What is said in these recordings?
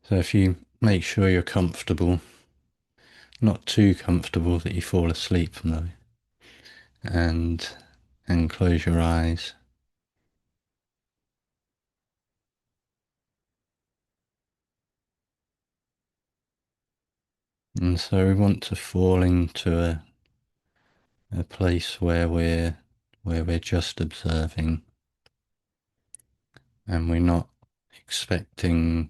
So if you make sure you're comfortable, not too comfortable that you fall asleep though, and and close your eyes. And so we want to fall into a place where we're just observing and we're not expecting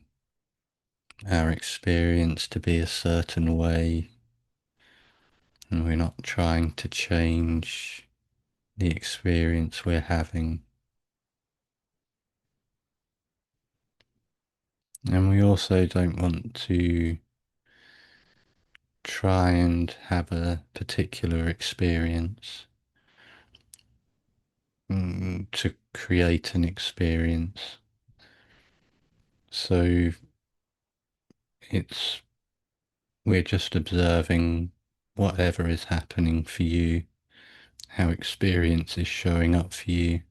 our experience to be a certain way, and we're not trying to change the experience we're having. And we also don't want to try and have a particular experience, to create an experience. So it's we're just observing whatever is happening for you, how experience is showing up for you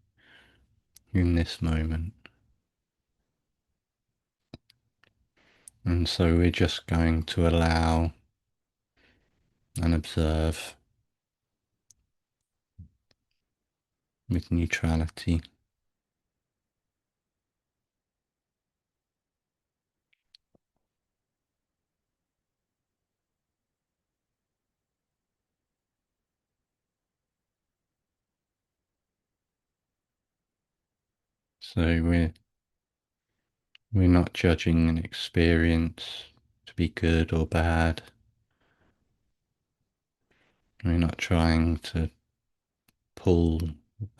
in this moment. And so we're just going to allow and observe with neutrality. So we're not judging an experience to be good or bad. We're not trying to pull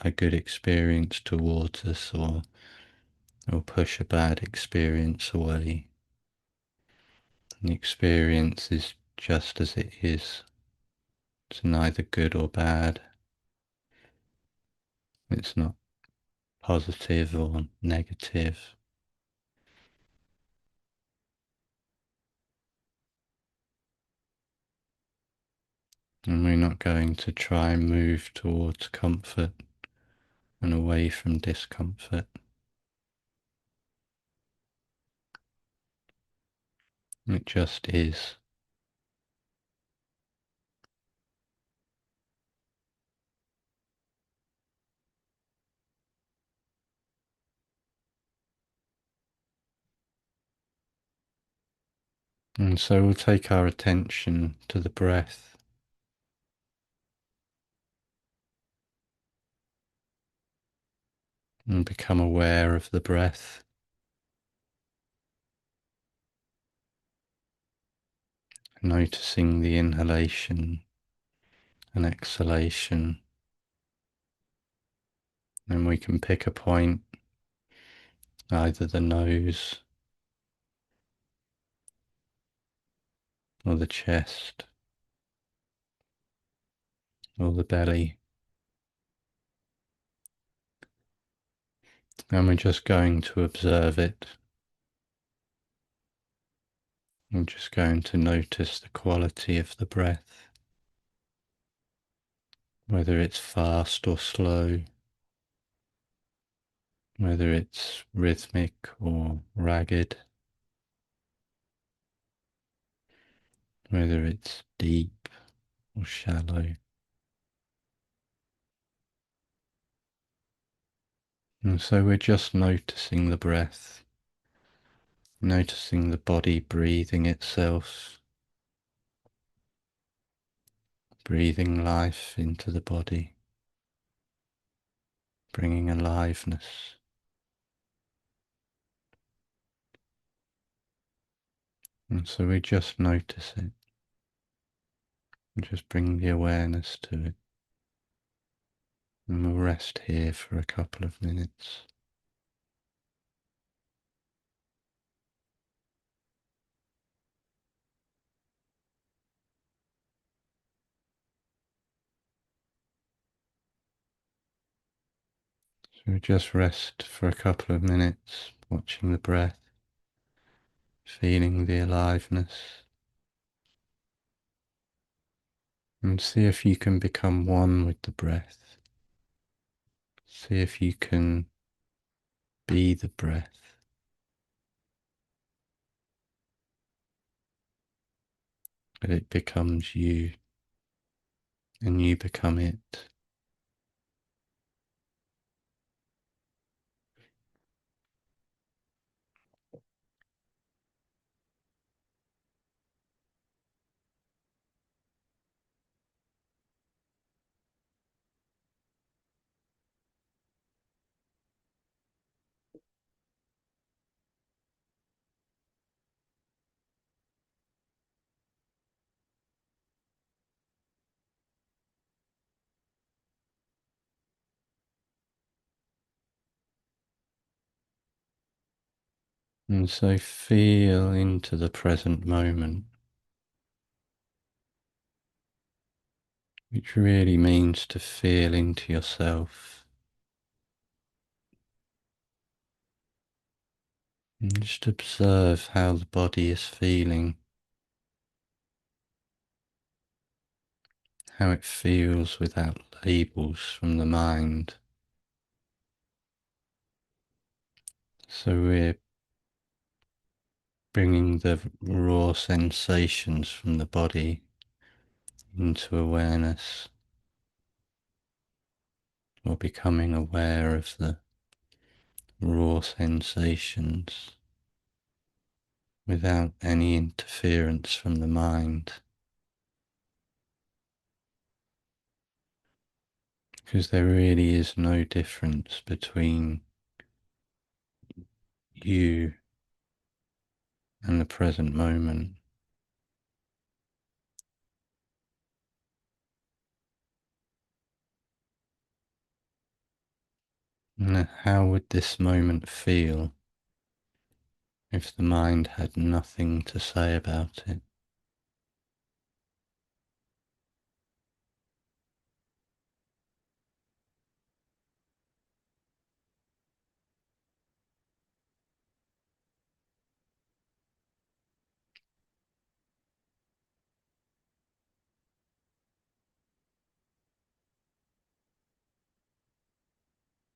a good experience towards us, or push a bad experience away. The experience is just as it is. It's neither good or bad. It's not positive or negative. And we're not going to try and move towards comfort and away from discomfort. It just is. And so we'll take our attention to the breath and become aware of the breath, noticing the inhalation and exhalation. And we can pick a point, either the nose or the chest or the belly. And we're just going to observe it. We're just going to notice the quality of the breath, whether it's fast or slow, whether it's rhythmic or ragged, whether it's deep or shallow. And so we're just noticing the breath, noticing the body breathing itself, breathing life into the body, bringing aliveness. And so we just notice it and just bring the awareness to it. And we'll rest here for a couple of minutes. So we just rest for a couple of minutes, watching the breath, feeling the aliveness, and see if you can become one with the breath. See if you can be the breath. but it becomes you and you become it. And so feel into the present moment, which really means to feel into yourself and just observe how the body is feeling, how it feels without labels from the mind. So we're bringing the raw sensations from the body into awareness, or becoming aware of the raw sensations without any interference from the mind. Because there really is no difference between you and the present moment. And how would this moment feel if the mind had nothing to say about it?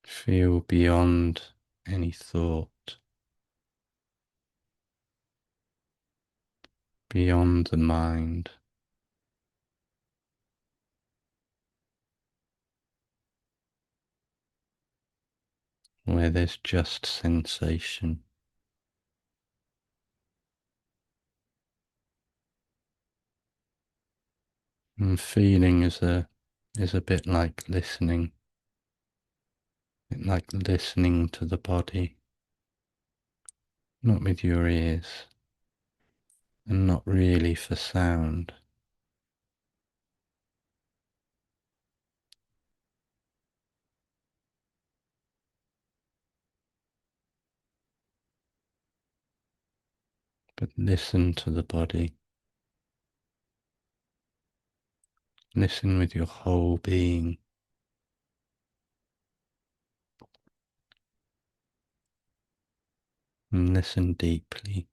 Feel beyond any thought, beyond the mind, where there's just sensation. And feeling is a bit like listening, like listening to the body, not with your ears, and not really for sound, but listen to the body. Listen with your whole being. And listen deeply,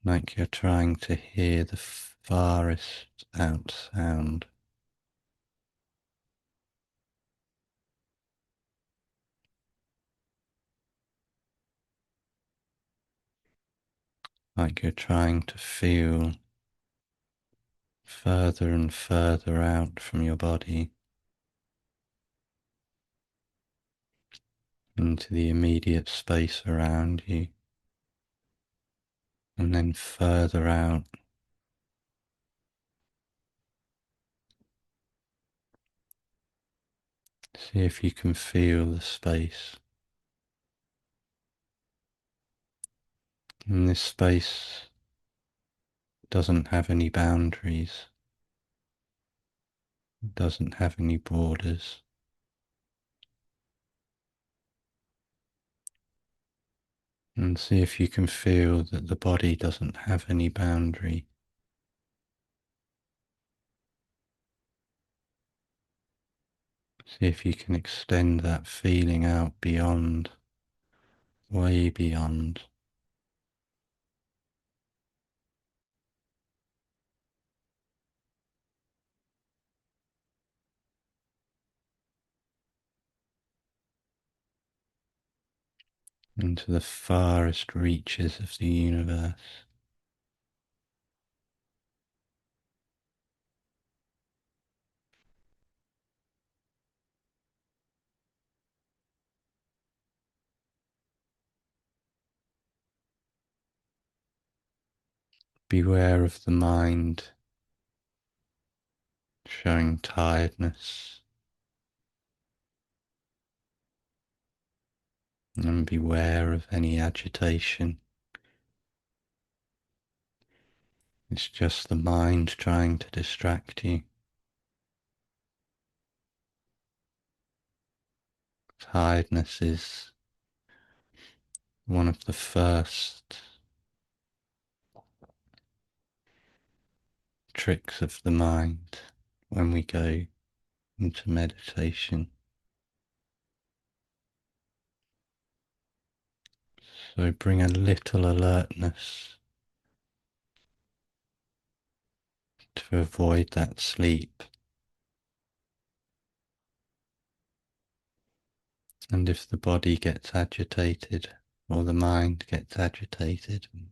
like you're trying to hear the farthest out sound. Like you're trying to feel further and further out from your body into the immediate space around you, and then further out. See if you can feel the space. And this space doesn't have any boundaries, it doesn't have any borders. And see if you can feel that the body doesn't have any boundary. See if you can extend that feeling out beyond, way beyond. into the farthest reaches of the universe. Beware of the mind showing tiredness, and beware of any agitation. It's just the mind trying to distract you. Tiredness is one of the first tricks of the mind when we go into meditation. So bring a little alertness to avoid that sleep. And if the body gets agitated or the mind gets agitated and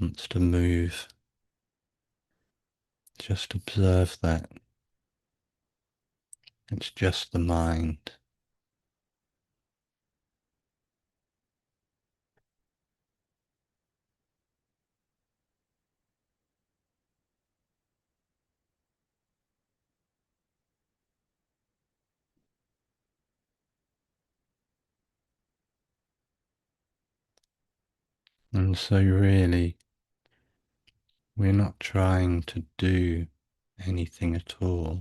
wants to move, just observe that. It's just the mind. And so really, we're not trying to do anything at all.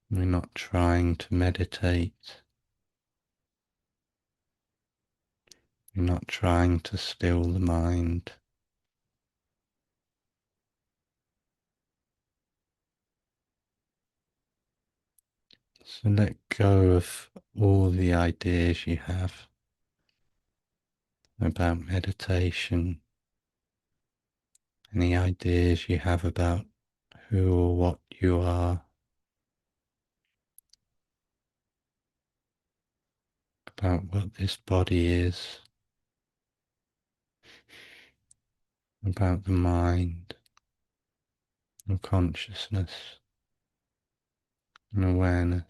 We're not trying to meditate. We're not trying to still the mind. So let go of all the ideas you have about meditation, any ideas you have about who or what you are, about what this body is, about the mind and consciousness and awareness.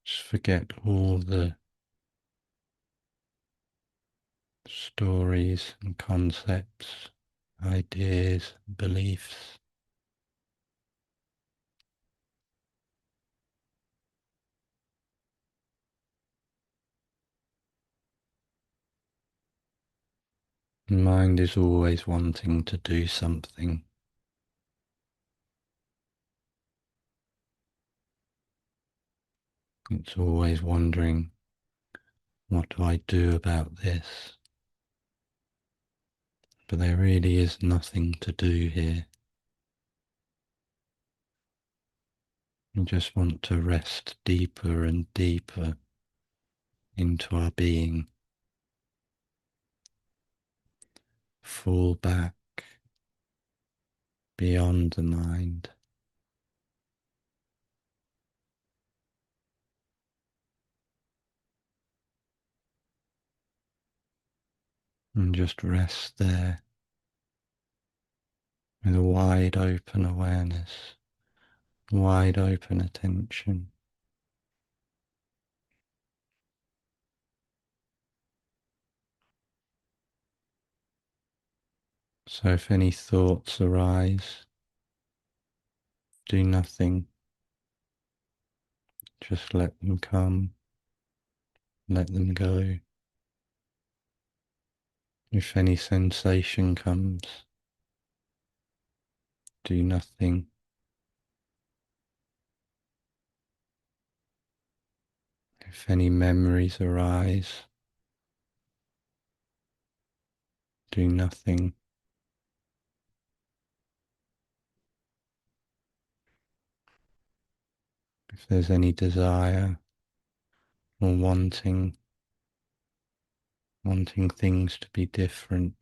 Just forget all the stories and concepts, ideas, beliefs. The mind is always wanting to do something. It's always wondering, what do I do about this? But there really is nothing to do here. We just want to rest deeper and deeper into our being, fall back beyond the mind, and just rest there with a wide open awareness, wide open attention. So if any thoughts arise, do nothing, just let them come, let them go. If any sensation comes, do nothing. If any memories arise, do nothing. If there's any desire or wanting things to be different,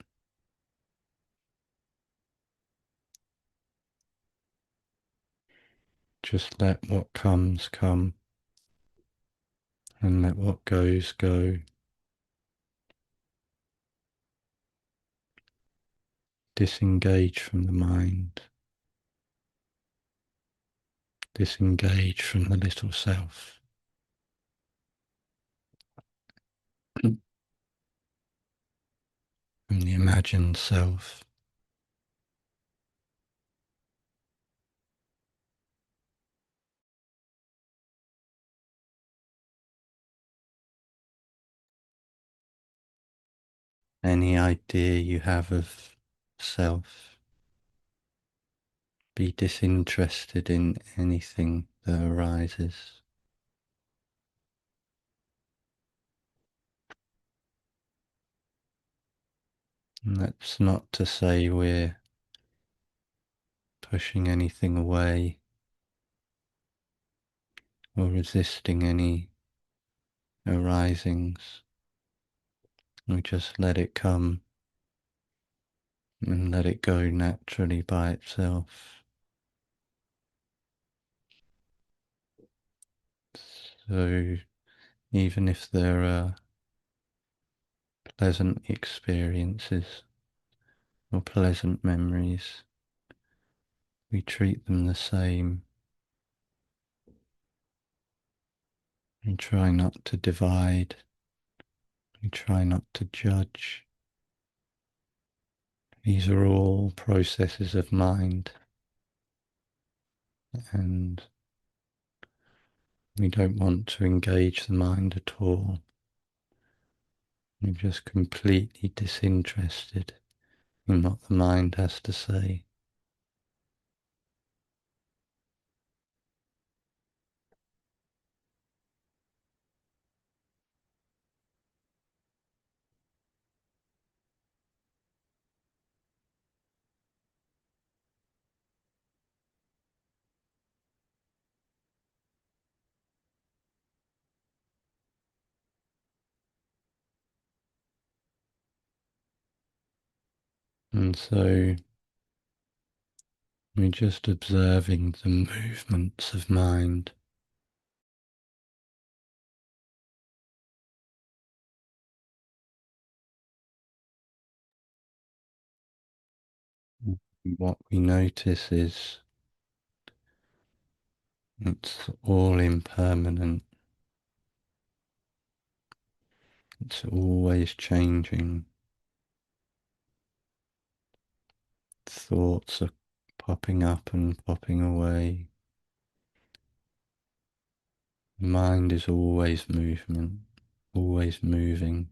Just let what comes come, and let what goes go. Disengage from the mind. Disengage from the little self. From the imagined self. Any idea you have of self. Be disinterested in anything that arises. And that's not to say we're pushing anything away or resisting any arisings. We just let it come and let it go naturally by itself. So even if there are pleasant experiences or pleasant memories, we treat them the same. We try not to divide. We try not to judge. These are all processes of mind, and we don't want to engage the mind at all. We're just completely disinterested in what the mind has to say. And so we're just observing the movements of mind. What we notice is it's all impermanent. It's always changing. Thoughts are popping up and popping away. The mind is always movement, always moving.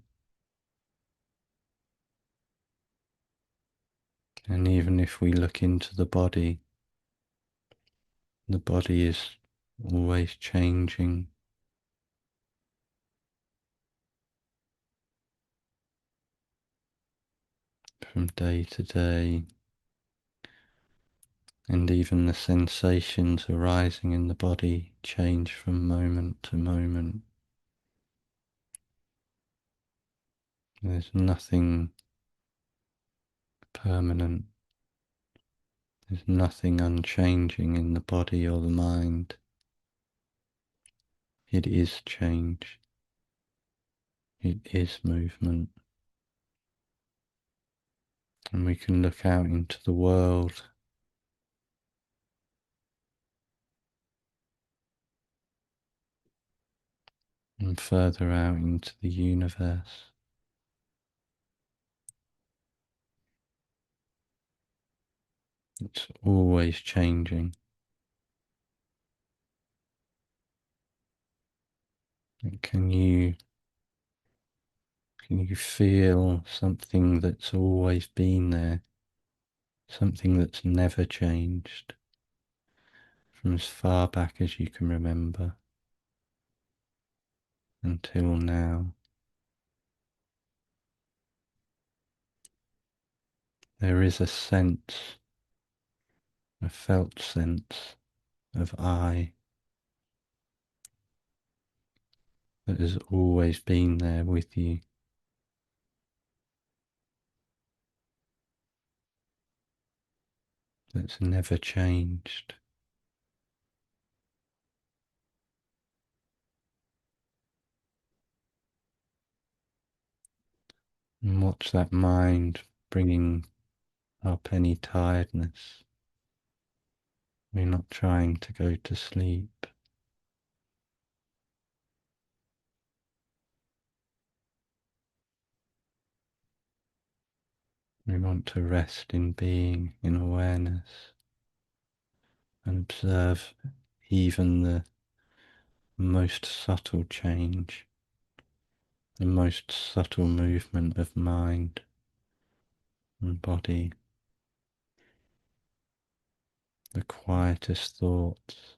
And even if we look into the body is always changing. From day to day, and even the sensations arising in the body change from moment to moment. There's nothing permanent. There's nothing unchanging in the body or the mind. It is change. It is movement. And we can look out into the world and further out into the universe. It's always changing. Can you feel something that's always been there, something that's never changed from as far back as you can remember until now? There is a sense, a felt sense of I that has always been there with you. That's never changed. And watch that mind bringing up any tiredness. We're not trying to go to sleep. We want to rest in being, in awareness, and observe even the most subtle change, the most subtle movement of mind and body, the quietest thoughts,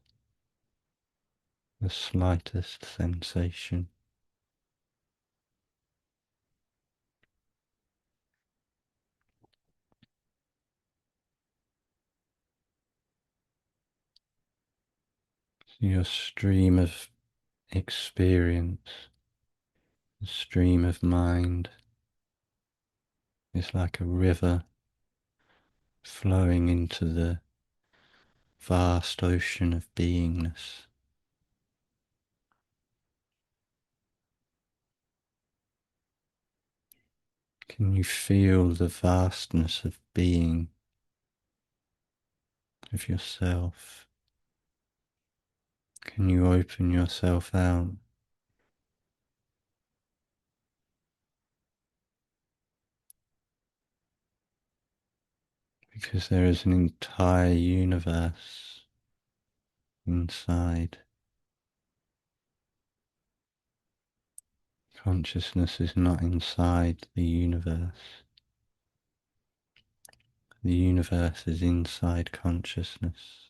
the slightest sensation. Your stream of experience, the stream of mind, is like a river flowing into the vast ocean of beingness. Can you feel the vastness of being, of yourself? Can you open yourself out? Because there is an entire universe inside. Consciousness is not inside the universe. The universe is inside consciousness.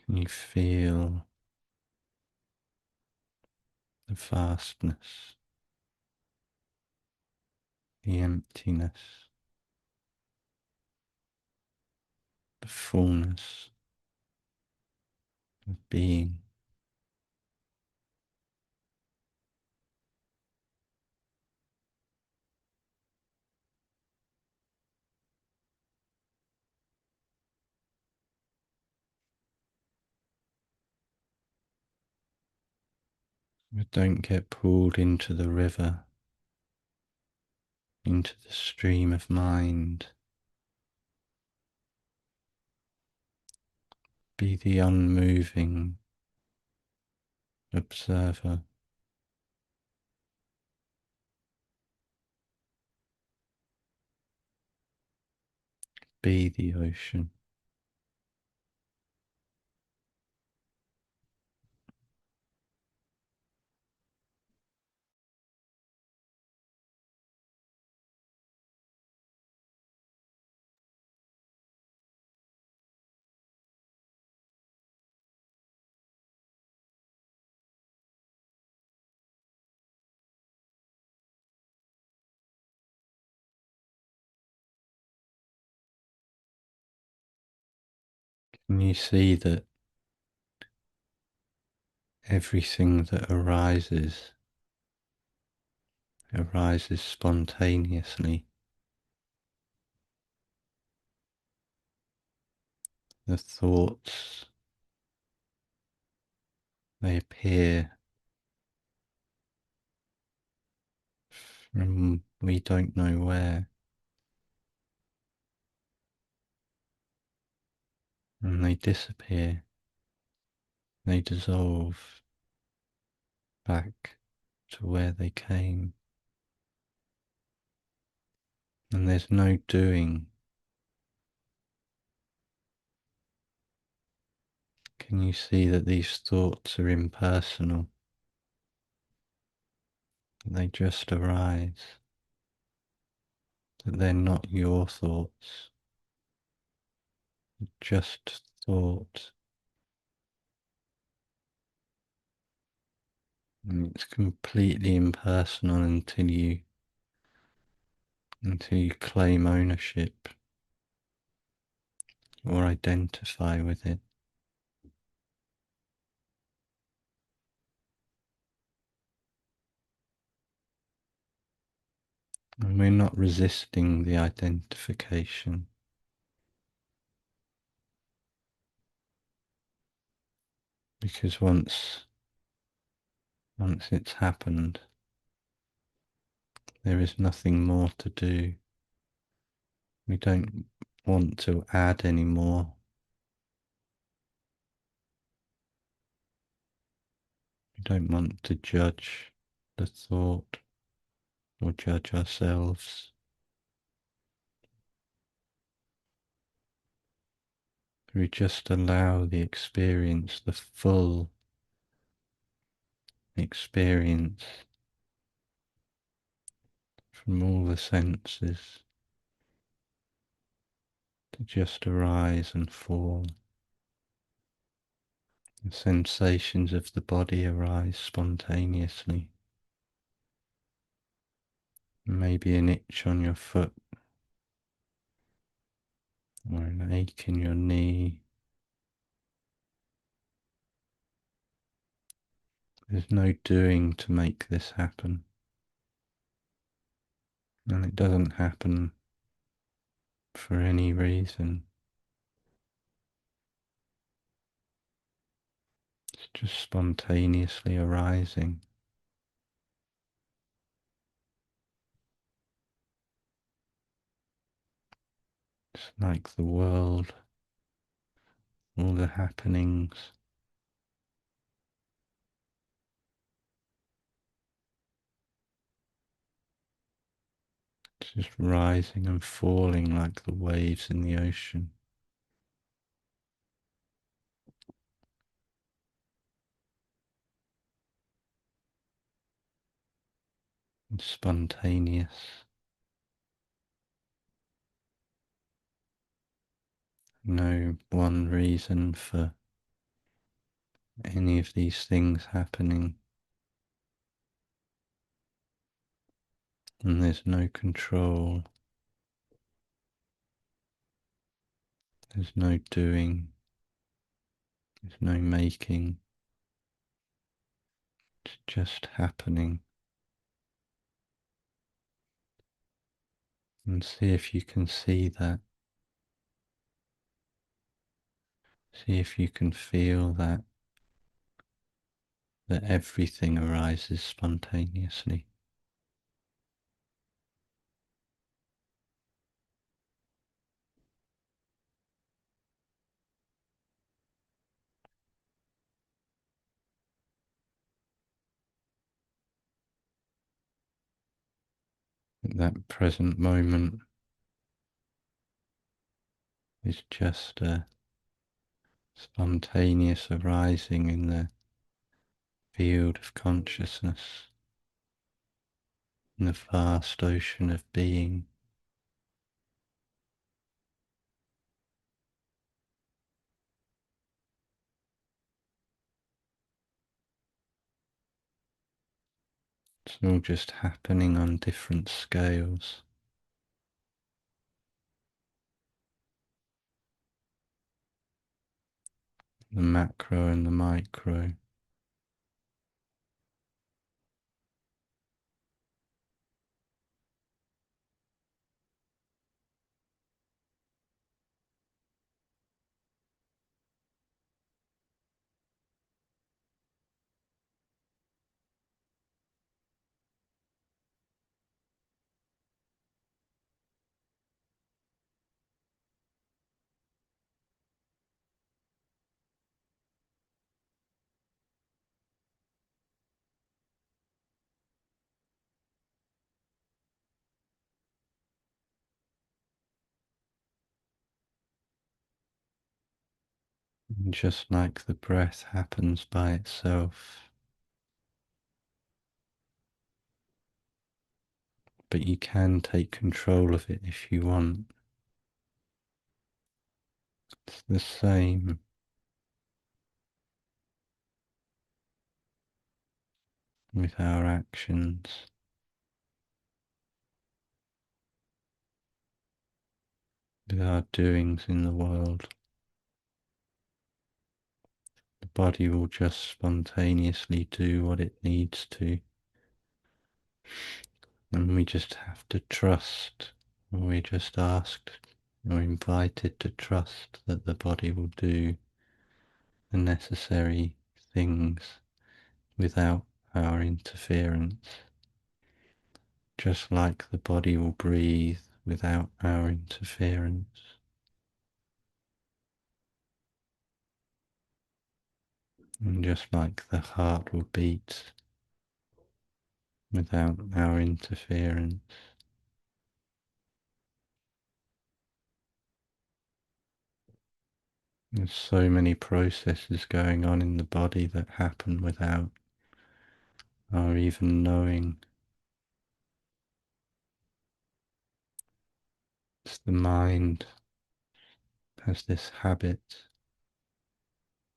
Can you feel the vastness, the emptiness, the fullness of being? But don't get pulled into the river, into the stream of mind. Be the unmoving observer. Be the ocean. Can you see that everything that arises spontaneously? The thoughts, they appear from we don't know where, and they disappear, they dissolve back to where they came, and there's no doing. Can you see that these thoughts are impersonal? They just arise, that they're not your thoughts, just thought, and it's completely impersonal until you claim ownership or identify with it. And we're not resisting the identification. Because once it's happened, there is nothing more to do. We don't want to add any more. We don't want to judge the thought or judge ourselves. We just allow the experience, the full experience from all the senses, to just arise and fall. The sensations of the body arise spontaneously. Maybe an itch on your foot, or an ache in your knee. There's no doing to make this happen. And it doesn't happen for any reason. It's just spontaneously arising. It's like the world, all the happenings. It's just rising and falling like the waves in the ocean. It's spontaneous. No one reason for any of these things happening. And there's no control. There's no doing. There's no making. It's just happening. And see if you can see that. See if you can feel that everything arises spontaneously. That present moment is just a spontaneous arising in the field of consciousness, in the vast ocean of being. It's all just happening on different scales. The macro and the micro. And just like the breath happens by itself, but you can take control of it if you want. It's the same with our actions, with our doings in the world. The body will just spontaneously do what it needs to, and we just have to trust. We're just asked or invited to trust that the body will do the necessary things without our interference, just like the body will breathe without our interference. And just like the heart will beat without our interference. There's so many processes going on in the body that happen without our even knowing. It's the mind has this habit,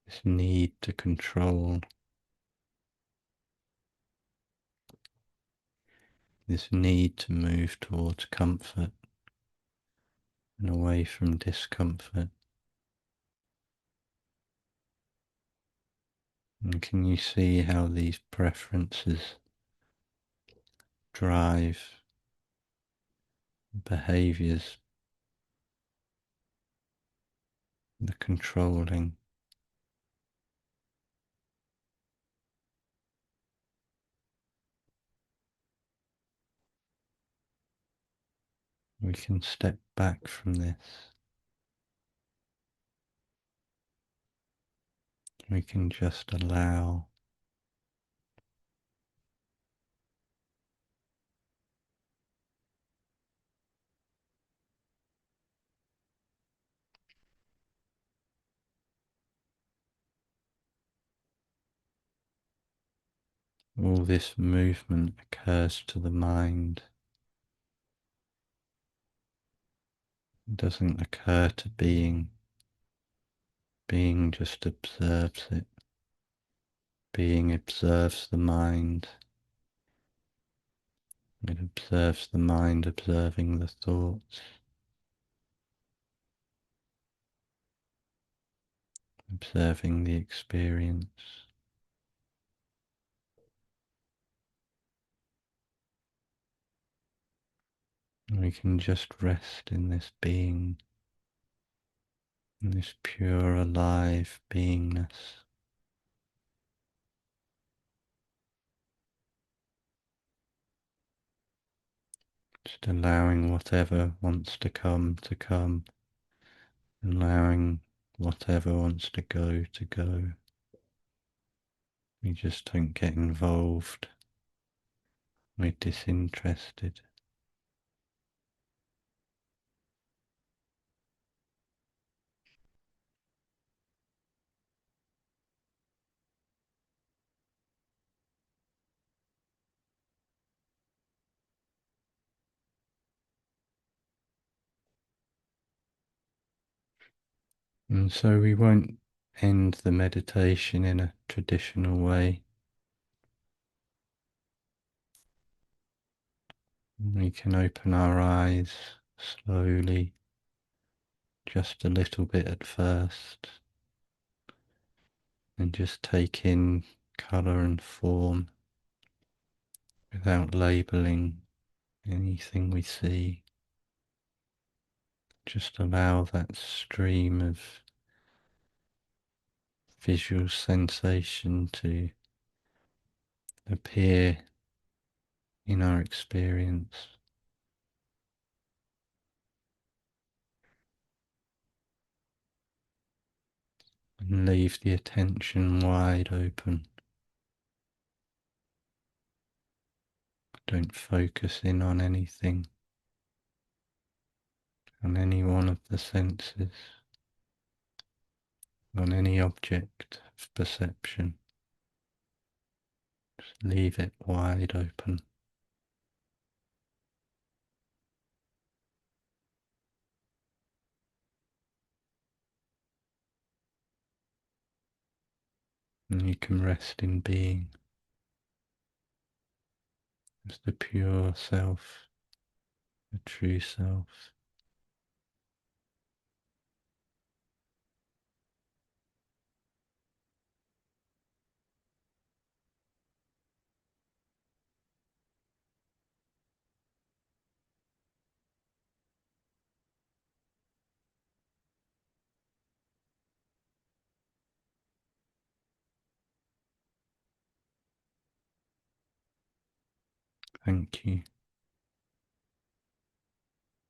this need to control, this need to move towards comfort and away from discomfort. And can you see how these preferences drive behaviors, the controlling? We can step back from this. We can just allow all this movement occurs to the mind. It doesn't occur to being. Being just observes it. Being observes the mind. It observes the mind observing the thoughts, observing the experience. We can just rest in this being, in this pure alive beingness. Just allowing whatever wants to come, allowing whatever wants to go to go. We just don't get involved. We're disinterested. And so we won't end the meditation in a traditional way. We can open our eyes slowly, just a little bit at first, and just take in colour and form without labelling anything we see. Just allow that stream of visual sensation to appear in our experience. And leave the attention wide open. Don't focus in on anything, on any one of the senses, on any object of perception. Just leave it wide open. And you can rest in being as the pure self, the true self. Thank you.